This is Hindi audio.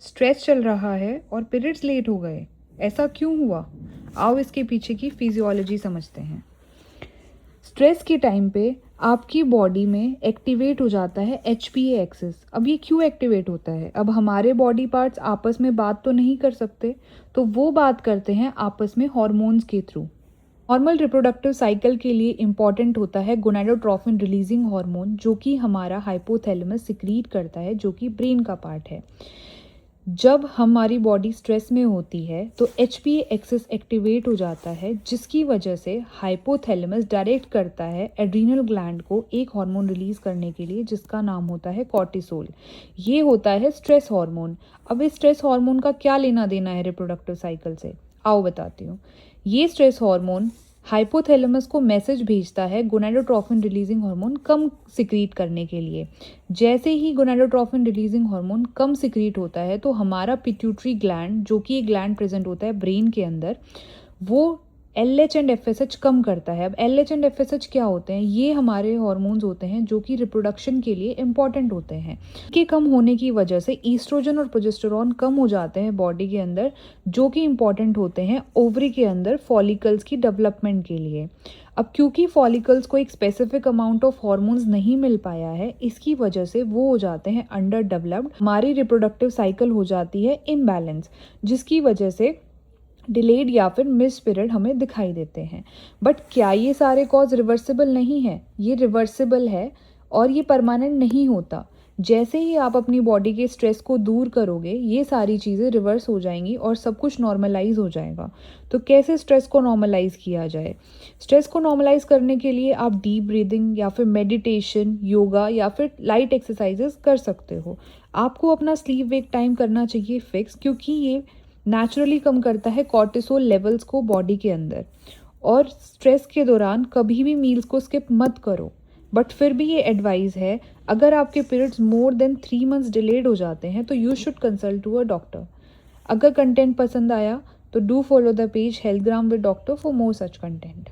स्ट्रेस चल रहा है और पीरियड्स लेट हो गए, ऐसा क्यों हुआ? आओ इसके पीछे की फिजियोलॉजी समझते हैं। स्ट्रेस के टाइम पे आपकी बॉडी में एक्टिवेट हो जाता है HPA एक्सिस। अब ये क्यों एक्टिवेट होता है? अब हमारे बॉडी पार्ट्स आपस में बात तो नहीं कर सकते, तो वो बात करते हैं आपस में हॉर्मोन्स के थ्रू। नॉर्मल रिप्रोडक्टिव साइकिल के लिए इम्पॉर्टेंट होता है गोनाडोट्रोफिन रिलीजिंग हार्मोन, जो कि हमारा हाइपोथैलेमस सिक्रीट करता है, जो कि ब्रेन का पार्ट है। जब हमारी बॉडी स्ट्रेस में होती है तो HPA एक्सिस एक्टिवेट हो जाता है, जिसकी वजह से हाइपोथैलेमस डायरेक्ट करता है एड्रीनल ग्लैंड को एक हार्मोन रिलीज करने के लिए, जिसका नाम होता है कॉर्टिसोल। ये होता है स्ट्रेस हार्मोन। अब इस स्ट्रेस हार्मोन का क्या लेना देना है रिप्रोडक्टिव साइकिल से, आओ बताती हूँ। ये स्ट्रेस हार्मोन हाइपोथैलेमस को मैसेज भेजता है गोनाडोट्रोफिन रिलीजिंग हार्मोन कम सिक्रीट करने के लिए। जैसे ही गोनाडोट्रोफिन रिलीजिंग हार्मोन कम सिक्रीट होता है तो हमारा पिट्यूटरी ग्लैंड, जो कि एक ग्लैंड प्रेजेंट होता है ब्रेन के अंदर, वो LH एंड FSH कम करता है। अब LH एंड FSH क्या होते हैं? ये हमारे हॉर्मोन्स होते हैं जो कि रिप्रोडक्शन के लिए इम्पॉर्टेंट होते हैं। इनके कम होने की वजह से ईस्ट्रोजन और प्रोजेस्टेरॉन कम हो जाते हैं बॉडी के अंदर, जो कि इम्पॉर्टेंट होते हैं ओवरी के अंदर फॉलिकल्स की डेवलपमेंट के लिए। अब क्योंकि फॉलिकल्स को एक स्पेसिफिक अमाउंट ऑफ हॉर्मोन्स नहीं मिल पाया है, इसकी वजह से वो हो जाते हैं अंडर डेवलप्ड। हमारी रिप्रोडक्टिव साइकिल हो जाती है इम्बैलेंस, जिसकी वजह से डिलेड या फिर मिस पीरियड हमें दिखाई देते हैं। बट क्या ये सारे कॉज रिवर्सिबल नहीं है? ये रिवर्सिबल है और ये परमानेंट नहीं होता। जैसे ही आप अपनी बॉडी के स्ट्रेस को दूर करोगे, ये सारी चीज़ें रिवर्स हो जाएंगी और सब कुछ नॉर्मलाइज हो जाएगा। तो कैसे स्ट्रेस को नॉर्मलाइज किया जाए? स्ट्रेस को नॉर्मलाइज करने के लिए आप डीप ब्रीदिंग या फिर मेडिटेशन, योगा या फिर लाइट एक्सरसाइजेस कर सकते हो। आपको अपना स्लीप वेक टाइम करना चाहिए फिक्स, क्योंकि ये नेचुरली कम करता है कॉर्टिसोल लेवल्स को बॉडी के अंदर। और स्ट्रेस के दौरान कभी भी मील्स को स्किप मत करो। बट फिर भी ये एडवाइस है, अगर आपके periods more than 3 months delayed हो जाते हैं तो you should consult to a doctor. अगर कंटेंट पसंद आया तो do follow the page Healthgram with doctor for more such content.